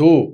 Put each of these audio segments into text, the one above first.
2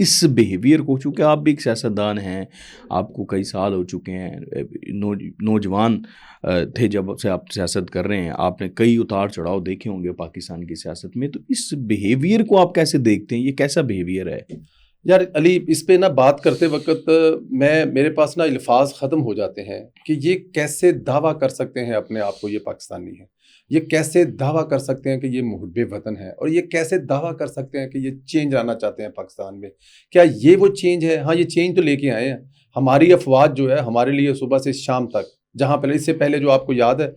اس behaviour کو، چونکہ آپ بھی ایک سیاستدان ہیں، آپ کو کئی سال ہو چکے ہیں، نوجوان تھے جب سے آپ سیاست کر رہے ہیں، آپ نے کئی اتار چڑھاؤ دیکھے ہوں گے پاکستان کی سیاست میں، تو اس بیہیویئر کو آپ کیسے دیکھتے ہیں؟ یہ کیسا بیہیویئر ہے؟ یار علی، اس پہ نا بات کرتے وقت میرے پاس نا الفاظ ختم ہو جاتے ہیں کہ یہ کیسے دعویٰ کر سکتے ہیں اپنے آپ کو یہ پاکستانی ہے، یہ کیسے دعویٰ کر سکتے ہیں کہ یہ محب وطن ہے، اور یہ کیسے دعویٰ کر سکتے ہیں کہ یہ چینج لانا چاہتے ہیں پاکستان میں۔ کیا یہ وہ چینج ہے؟ ہاں، یہ چینج تو لے کے آئے ہیں۔ ہماری افواج جو ہے ہمارے لیے صبح سے شام تک، جہاں پہلے اس سے پہلے جو آپ کو یاد ہے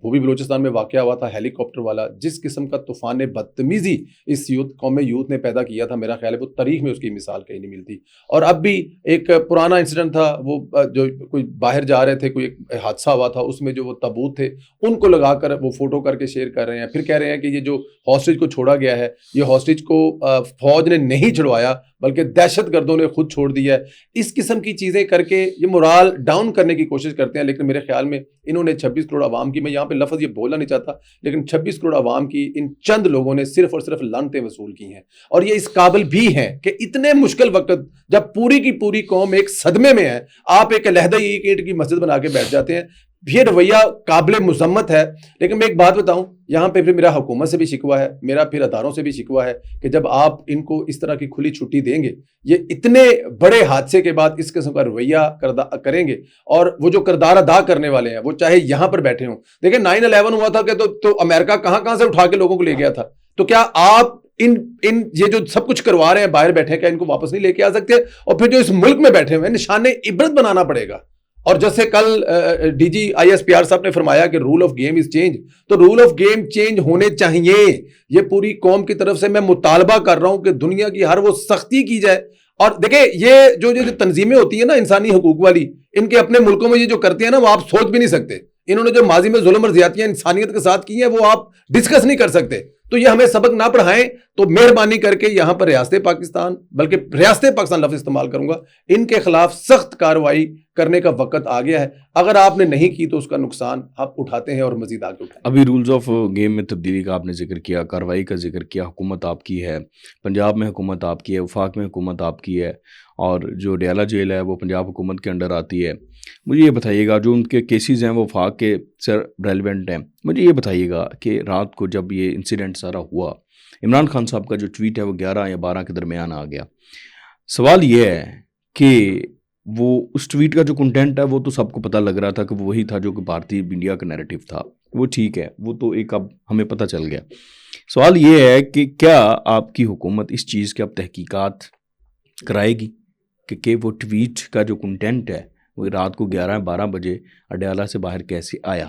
پوربی بلوچستان میں واقعہ ہوا تھا ہیلی کاپٹر والا، جس قسم کا طوفان بدتمیزی اس قوم یوتھ نے پیدا کیا تھا، میرا خیال ہے وہ تاریخ میں اس کی مثال کہیں نہیں ملتی۔ اور اب بھی ایک پرانا انسیڈنٹ تھا، وہ جو کوئی باہر جا رہے تھے، کوئی ایک حادثہ ہوا تھا، اس میں جو وہ تابوت تھے ان کو لگا کر وہ فوٹو کر کے شیئر کر رہے ہیں، پھر کہہ رہے ہیں کہ یہ جو ہاسٹیج کو چھوڑا گیا ہے، یہ ہاسٹیج کو فوج نے نہیں چھڑوایا بلکہ دہشت گردوں نے خود چھوڑ دیا ہے۔ اس قسم کی چیزیں کر کے یہ مورال ڈاؤن کرنے کی کوشش کرتے ہیں، لیکن میرے خیال میں انہوں نے 26 کروڑ عوام کی، میں یہاں پہ لفظ یہ بولنا نہیں چاہتا، لیکن 26 کروڑ عوام کی ان چند لوگوں نے صرف اور صرف لعنتیں وصول کی ہیں۔ اور یہ اس قابل بھی ہیں کہ اتنے مشکل وقت جب پوری کی پوری قوم ایک صدمے میں ہے، آپ ایک علیحدہ ایک اینٹ کی مسجد بنا کے بیٹھ جاتے ہیں۔ یہ رویہ قابل مذمت ہے۔ لیکن میں ایک بات بتاؤں، یہاں پہ پھر میرا حکومت سے بھی شکوہ ہے، میرا پھر اداروں سے بھی شکوہ ہے کہ جب آپ ان کو اس طرح کی کھلی چھٹی دیں گے، یہ اتنے بڑے حادثے کے بعد اس قسم کا رویہ کریں گے، اور وہ جو کردار ادا کرنے والے ہیں وہ چاہے یہاں پر بیٹھے ہوں۔ دیکھیں 9/11 ہوا تھا کہ تو امریکہ کہاں سے اٹھا کے لوگوں کو لے گیا تھا، تو کیا آپ ان یہ جو سب کچھ کروا رہے ہیں باہر بیٹھے، کیا ان کو واپس نہیں لے کے آ سکتے؟ اور پھر جو اس ملک میں بیٹھے ہوئے نشان عبرت بنانا پڑے گا۔ اور جیسے کل ڈی جی ISPR صاحب نے فرمایا کہ rule of game is change, تو رول آف گیم چینج ہونے چاہیے۔ یہ پوری قوم کی طرف سے میں مطالبہ کر رہا ہوں کہ دنیا کی ہر وہ سختی کی جائے۔ اور دیکھیں یہ جو تنظیمیں ہوتی ہیں نا انسانی حقوق والی، ان کے اپنے ملکوں میں یہ جو کرتے ہیں نا وہ آپ سوچ بھی نہیں سکتے۔ انہوں نے جو ماضی میں ظلم اور زیادتیاں انسانیت کے ساتھ کی ہیں وہ آپ ڈسکس نہیں کر سکتے۔ تو یہ ہمیں سبق نہ پڑھائیں، تو مہربانی کر کے یہاں پر ریاست پاکستان، بلکہ ریاست پاکستان لفظ استعمال کروں گا، ان کے خلاف سخت کارروائی کرنے کا وقت آ گیا ہے۔ اگر آپ نے نہیں کی تو اس کا نقصان آپ اٹھاتے ہیں اور مزید آگے اٹھائیں۔ ابھی رولز آف گیم میں تبدیلی کا آپ نے ذکر کیا، کارروائی کا ذکر کیا، حکومت آپ کی ہے، پنجاب میں حکومت آپ کی ہے، وفاق میں حکومت آپ کی ہے، اور جو ڈیالہ جیل ہے وہ پنجاب حکومت کے انڈر آتی ہے۔ مجھے یہ بتائیے گا، جو ان کے کیسز ہیں وہ وفاق کے سر ریلیونٹ ہیں، مجھے یہ بتائیے گا کہ رات کو جب یہ انسیڈنٹ سارا ہوا، عمران خان صاحب کا جو ٹویٹ ہے وہ 11 یا 12 کے درمیان آ گیا۔ سوال یہ ہے کہ وہ اس ٹویٹ کا جو کنٹینٹ ہے وہ تو سب کو پتہ لگ رہا تھا کہ وہ وہی تھا جو کہ بھارتی انڈیا کا نیریٹو تھا، وہ ٹھیک ہے، وہ تو ایک اب ہمیں پتہ چل گیا۔ سوال یہ ہے کہ کیا آپ کی حکومت اس چیز کی اب تحقیقات کرائے گی کہ وہ ٹویٹ کا جو کنٹینٹ ہے وہ رات کو 11-12 بجے اڈیالہ سے باہر کیسے آیا؟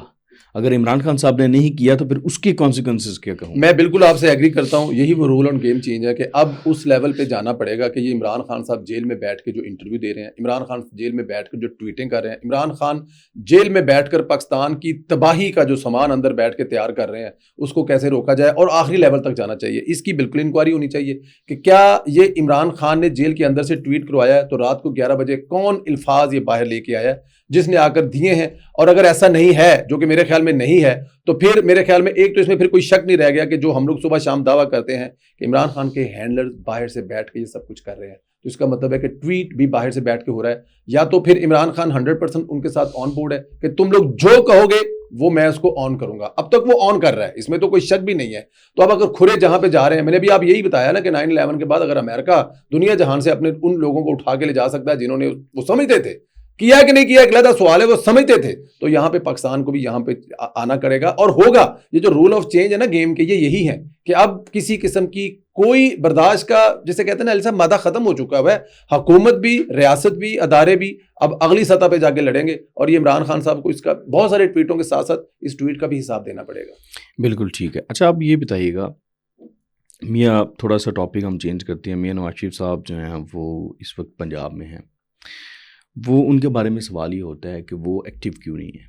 اگر عمران خان صاحب نے نہیں کیا تو پھر اس کے کانسیکوینسز کیا کہوں؟ میں بالکل آپ سے ایگری کرتا ہوں، یہی وہ رول آن گیم چینج ہے کہ اب اس لیول پہ جانا پڑے گا کہ یہ عمران خان صاحب جیل میں بیٹھ کے جو انٹرویو دے رہے ہیں، عمران خان جیل میں بیٹھ کر جو ٹویٹنگ کر رہے ہیں، عمران خان جیل میں بیٹھ کر پاکستان کی تباہی کا جو سامان اندر بیٹھ کے تیار کر رہے ہیں، اس کو کیسے روکا جائے، اور آخری لیول تک جانا چاہیے۔ اس کی بالکل انکوائری ہونی چاہیے کہ کیا یہ عمران خان نے جیل کے اندر سے ٹویٹ کروایا ہے، تو رات کو 11 بجے کون الفاظ یہ باہر لے کے آیا ہے جس نے آ کر دیے ہیں، اور اگر ایسا نہیں ہے، جو کہ میرے خیال میں نہیں ہے، تو پھر میرے خیال میں ایک تو اس میں پھر کوئی شک نہیں رہ گیا کہ جو ہم لوگ صبح شام دعویٰ کرتے ہیں کہ عمران خان کے ہینڈلر باہر سے بیٹھ کے یہ سب کچھ کر رہے ہیں، تو اس کا مطلب ہے کہ ٹویٹ بھی باہر سے بیٹھ کے ہو رہا ہے، یا تو پھر عمران خان 100% ان کے ساتھ آن بورڈ ہے کہ تم لوگ جو کہو گے وہ میں اس کو آن کروں گا۔ اب تک وہ آن کر رہا ہے، اس میں تو کوئی شک بھی نہیں ہے۔ تو اب اگر کھرے جہاں پہ جا رہے ہیں، میں نے بھی آپ یہی بتایا نا کہ 9/11 کے بعد اگر امریکہ دنیا جہان سے اپنے ان لوگوں کو اٹھا کے لے جا سکتا ہے جنہوں نے وہ سمجھتے تھے، کیا کہ نہیں کیا ایک علیحدہ سوال ہے، وہ سمجھتے تھے، تو یہاں پہ پاکستان کو بھی یہاں پہ آنا کرے گا اور ہوگا۔ یہ جو رول آف چینج ہے نا گیم کے، یہ یہی ہے کہ اب کسی قسم کی کوئی برداشت کا، جسے کہتے ہیں نا ایسا مادہ ختم ہو چکا ہے، حکومت بھی، ریاست بھی، ادارے بھی اب اگلی سطح پہ جا کے لڑیں گے، اور یہ عمران خان صاحب کو اس کا بہت سارے ٹویٹوں کے ساتھ ساتھ اس ٹویٹ کا بھی حساب دینا پڑے گا۔ بالکل ٹھیک ہے۔ اچھا آپ یہ بتائیے گا میاں، تھوڑا سا ٹاپک ہم چینج کرتے ہیں، میاں نواز شریف صاحب جو ہیں وہ اس وقت پنجاب میں ہیں، وہ ان کے بارے میں سوال یہ ہوتا ہے کہ وہ ایکٹیو کیوں نہیں ہیں،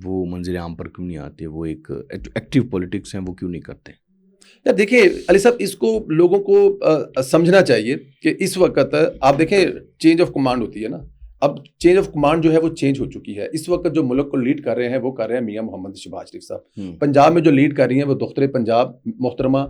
وہ منظر عام پر کیوں نہیں آتے، وہ ایک ایکٹیو پولیٹکس ہیں وہ کیوں نہیں کرتے؟ یار دیکھیں علی صاحب، اس کو لوگوں کو سمجھنا چاہیے کہ اس وقت آپ دیکھیں چینج آف کمانڈ ہوتی ہے نا، اب چینج آف کمانڈ جو ہے وہ چینج ہو چکی ہے۔ اس وقت جو ملک کو لیڈ کر رہے ہیں وہ کر رہے ہیں میاں محمد شہباز شریف صاحب۔ پنجاب میں جو لیڈ کر رہی ہیں وہ دختر پنجاب محترمہ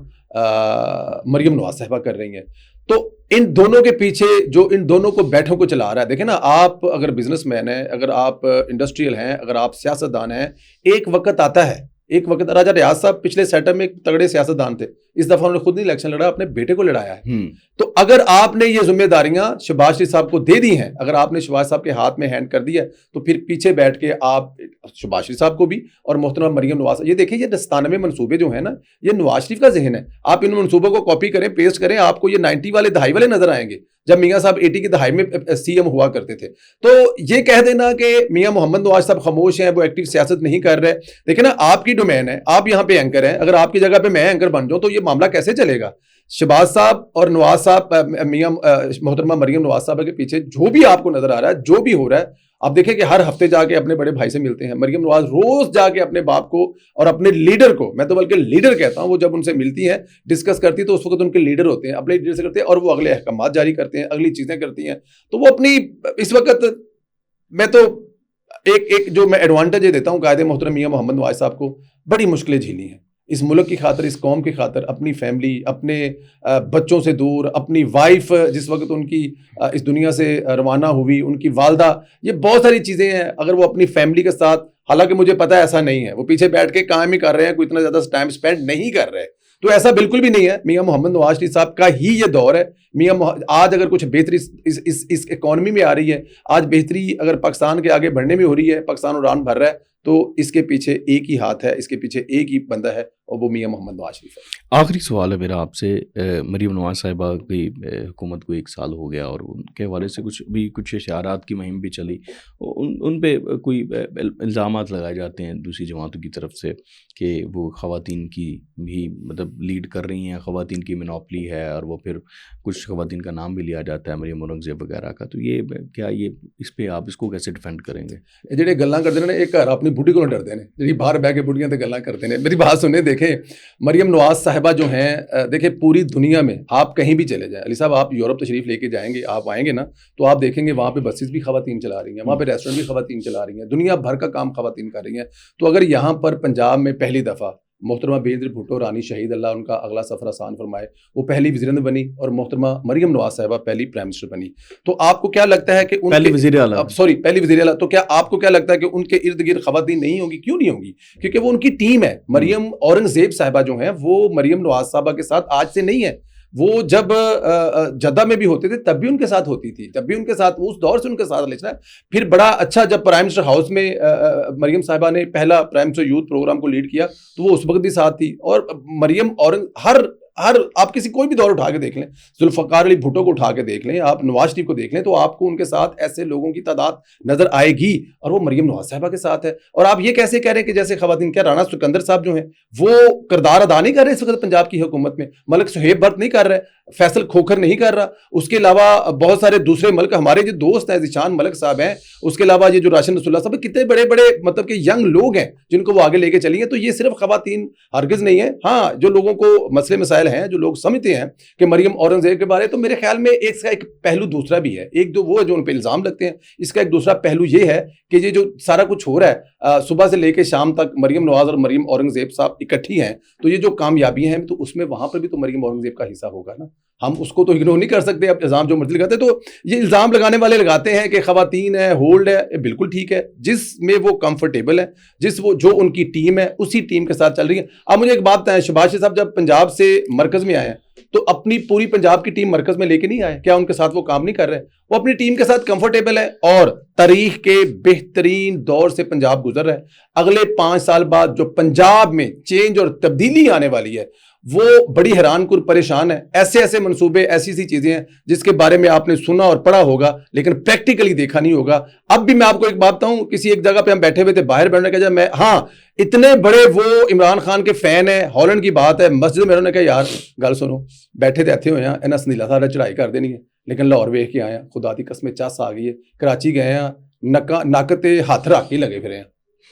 مریم نواز صاحبہ کر رہی ہیں۔ تو ان دونوں کے پیچھے جو ان دونوں کو بیٹھوں کو چلا رہا ہے. دیکھیں نا, آپ اگر بزنس مین ہیں, اگر آپ انڈسٹریل ہیں, اگر آپ سیاستدان ہیں, ایک وقت آتا ہے, ایک وقت. راجہ ریاض صاحب پچھلے سیٹ اپ میں ایک تگڑے سیاستدان تھے, اس دفعہ انہوں نے خود نہیں الیکشن لڑا, اپنے بیٹے کو لڑایا ہے. تو اگر آپ نے یہ ذمہ داریاں شہباز شریف صاحب کو دے دی ہیں, اگر آپ نے شہباز صاحب کے ہاتھ میں ہینڈ کر دی ہے, تو پھر پیچھے بیٹھ کے آپ شہباز شریف صاحب کو بھی اور محترمہ مریم نواز, یہ دیکھیں یہ دستانوے منصوبے جو ہیں نا, یہ نواز شریف کا ذہن ہے. آپ ان منصوبوں کو کاپی کریں, پیسٹ کریں, آپ کو یہ 90 والے دہائی والے نظر آئیں گے, جب میاں صاحب 80 کی دہائی میں سی ایم ہوا کرتے تھے. تو یہ کہہ دینا کہ میاں محمد نواز صاحب خاموش ہیں, وہ ایکٹیو سیاست نہیں کر رہے, دیکھیں نا آپ کی ڈومین ہے, آپ یہاں پہ اینکر ہیں, اگر آپ کی جگہ پہ میں اینکر بن جاؤں تو یہ معاملہ کیسے چلے گا؟ شہباز صاحب اور نواز صاحب, میاں محترمہ مریم نواز صاحب کے پیچھے جو بھی آپ کو نظر آ رہا ہے, جو بھی ہو رہا ہے, آپ دیکھیں کہ ہر ہفتے جا کے اپنے بڑے بھائی سے ملتے ہیں. مریم نواز روز جا کے اپنے باپ کو اور اپنے لیڈر کو, میں تو بلکہ لیڈر کہتا ہوں, وہ جب ان سے ملتی ہیں ڈسکس کرتی تو اس وقت ان کے لیڈر ہوتے ہیں, اپنے لیڈر سے کرتے ہیں, اور وہ اگلے احکامات جاری کرتے ہیں, اگلی چیزیں کرتی ہیں. تو وہ اپنی اس وقت, میں تو ایک جو میں ایڈوانٹیج یہ دیتا ہوں قائد محترم میاں محمد نواز صاحب کو, بڑی مشکلیں جھیلی ہیں اس ملک کی خاطر, اس قوم کی خاطر, اپنی فیملی, اپنے بچوں سے دور, اپنی وائف جس وقت ان کی اس دنیا سے روانہ ہوئی, ان کی والدہ, یہ بہت ساری چیزیں ہیں. اگر وہ اپنی فیملی کے ساتھ, حالانکہ مجھے پتا ہے ایسا نہیں ہے, وہ پیچھے بیٹھ کے کام ہی کر رہے ہیں, کوئی اتنا زیادہ ٹائم اسپینڈ نہیں کر رہے, تو ایسا بالکل بھی نہیں ہے. میاں محمد نواز شریف صاحب کا ہی یہ دور ہے. آج اگر کچھ بہتری اس اکانومی میں آ رہی ہے, آج بہتری اگر پاکستان کے آگے بڑھنے میں ہو رہی ہے, پاکستان اڑان بھر رہا ہے, تو اس کے پیچھے ایک ہی ہاتھ ہے, اس کے پیچھے ایک ہی بندہ ہے, اور وہ میاں محمد نواز شریف ہے. آخری سوال ہے میرا آپ سے, مریم نواز صاحبہ کی حکومت کو 1 سال ہو گیا, اور ان کے حوالے سے کچھ اشارات کی مہم بھی چلی, ان پہ کوئی الزامات لگائے جاتے ہیں دوسری جماعتوں کی طرف سے کہ وہ خواتین کی بھی مطلب لیڈ کر رہی ہیں, خواتین کی منوپلی ہے, اور وہ پھر کچھ خواتین کا نام بھی لیا جاتا ہے, مریم اورنگزیب وغیرہ کا. تو یہ کیا, یہ اس پہ آپ اس کو کیسے ڈیفینڈ کریں گے؟ جڑے گلاں کرتے ہیں ایک گھر اپنی بڈھی کو ڈرتے ہیں, جی باہر بہ کے بڑھیاں تے گلاں کرتے ہیں. میری بات سنیں, دیکھیں مریم نواز صاحبہ جو ہیں, دیکھیں پوری دنیا میں آپ کہیں بھی چلے جائیں, علی صاحب آپ یورپ تشریف لے کے جائیں گے, آپ آئیں گے نا, تو آپ دیکھیں گے وہاں پہ بسیز بھی خواتین چلا رہی ہیں, وہاں پہ ریسٹورینٹ بھی خواتین چلا رہی ہیں, دنیا بھر کا کام خواتین کر رہی ہیں. تو اگر یہاں پر پنجاب میں پہلی دفعہ محترمہ بے نظیر بھٹو رانی شہید اللہ ان کا اگلا سفر آسان فرمائے, وہ پہلی وزیر اعظم بنی, اور محترمہ مریم نواز صاحبہ پہلی پرائم منسٹر بنی. تو آپ کو کیا لگتا ہے کہ پہلی وزیر اعلیٰ, پہلی وزیر اعلیٰ, تو کیا آپ کو کیا لگتا ہے کہ ان کے ارد گرد خواتین نہیں ہوں گی؟ کیوں نہیں ہوں گی؟ کیونکہ وہ ان کی ٹیم ہے. مریم اورنگزیب صاحبہ جو ہیں وہ مریم نواز صاحبہ کے ساتھ آج سے نہیں ہے, وہ جب جدہ میں بھی ہوتے تھے تب بھی ان کے ساتھ ہوتی تھی, جب بھی ان کے ساتھ, اس دور سے ان کے ساتھ لینا. پھر بڑا اچھا جب پرائم منسٹر ہاؤس میں مریم صاحبہ نے پہلا پرائم منسٹر یوتھ پروگرام کو لیڈ کیا, تو وہ اس وقت بھی ساتھ تھی. اور مریم ہر آپ کسی کوئی بھی دور اٹھا کے دیکھ لیں, ذوالفقار علی بھٹو کو اٹھا کے دیکھ لیں, آپ نواز شریف کو دیکھ لیں, تو آپ کو ان کے ساتھ ایسے لوگوں کی تعداد نظر آئے گی, اور وہ مریم نواز صاحبہ کے ساتھ ہے. اور آپ یہ کیسے کہہ رہے ہیں کہ جیسے خواتین, کیا رانا سکندر صاحب جو ہیں وہ کردار ادا نہیں کر رہے اس وقت پنجاب کی حکومت میں؟ ملک سہیب بھٹ نہیں کر رہے, فیصل کھوکھر نہیں کر رہا, اس کے علاوہ بہت سارے دوسرے ملک, ہمارے جو دوست ہیں ذیشان ملک صاحب ہیں, اس کے علاوہ یہ جو راشن رسول اللہ صاحب, کتنے بڑے بڑے مطلب کہ ینگ لوگ ہیں جن کو وہ آگے لے کے چلی ہیں. تو یہ صرف خواتین ہرگز نہیں ہے. ہاں, جو لوگوں کو مسئلے مسائل ہیں, جو لوگ سمجھتے ہیں کہ مریم اورنگزیب کے بارے, تو میرے خیال میں اس کا ایک پہلو دوسرا بھی ہے. ایک تو وہ جو ان پہ الزام لگتے ہیں, اس کا ایک دوسرا پہلو یہ ہے کہ یہ جو سارا کچھ ہو رہا ہے صبح سے لے کے شام تک, مریم نواز اور مریم اورنگزیب صاحب اکٹھی ہیں, تو یہ جو کامیابیاں ہیں, تو اس میں وہاں پر بھی تو مریم اورنگزیب کا حصہ ہوگا نا. ہم اس کو تو اگنور نہیں کر سکتے. اب الزام جو مرضی لگاتے, تو یہ الزام لگانے والے لگاتے ہیں کہ خواتین ہے, ہولڈ ہے, بالکل ٹھیک ہے, جس میں وہ کمفرٹیبل ہے, جو ان کی ٹیم ہے, اسی ٹیم کے ساتھ چل رہی ہے. اب مجھے ایک بات بتائیں, شہباز شریف صاحب جب پنجاب سے مرکز میں آئے ہیں, تو اپنی پوری پنجاب کی ٹیم مرکز میں لے کے نہیں آئے, کیا ان کے ساتھ وہ کام نہیں کر رہے؟ وہ اپنی ٹیم کے ساتھ کمفرٹیبل ہے, اور تاریخ کے بہترین دور سے پنجاب گزر رہا ہے. اگلے 5 سال بعد جو پنجاب میں چینج اور تبدیلی آنے والی ہے, وہ بڑی حیران کن پریشان ہے. ایسے منصوبے, ایسی چیزیں ہیں جس کے بارے میں آپ نے سنا اور پڑھا ہوگا, لیکن پریکٹیکلی دیکھا نہیں ہوگا. اب بھی میں آپ کو ایک بات بتاؤں, کسی ایک جگہ پہ ہم بیٹھے ہوئے تھے, باہر بیٹھنے کا, جب میں, ہاں اتنے بڑے وہ عمران خان کے فین ہیں, ہالینڈ کی بات ہے, مسجد میں انہوں نے کہا یار گل سنو, بیٹھے تھے ایتھے ہوئے ہیں, انہاں سنیلا سارا چڑھائی کر دینی ہے, لیکن لاہور ویکھ کے آئے ہیں, خدا دی قسم چس آ گئی ہے. کراچی گئے ہیں, نک تے ہاتھ رکھ کے لگے پھرے ہیں.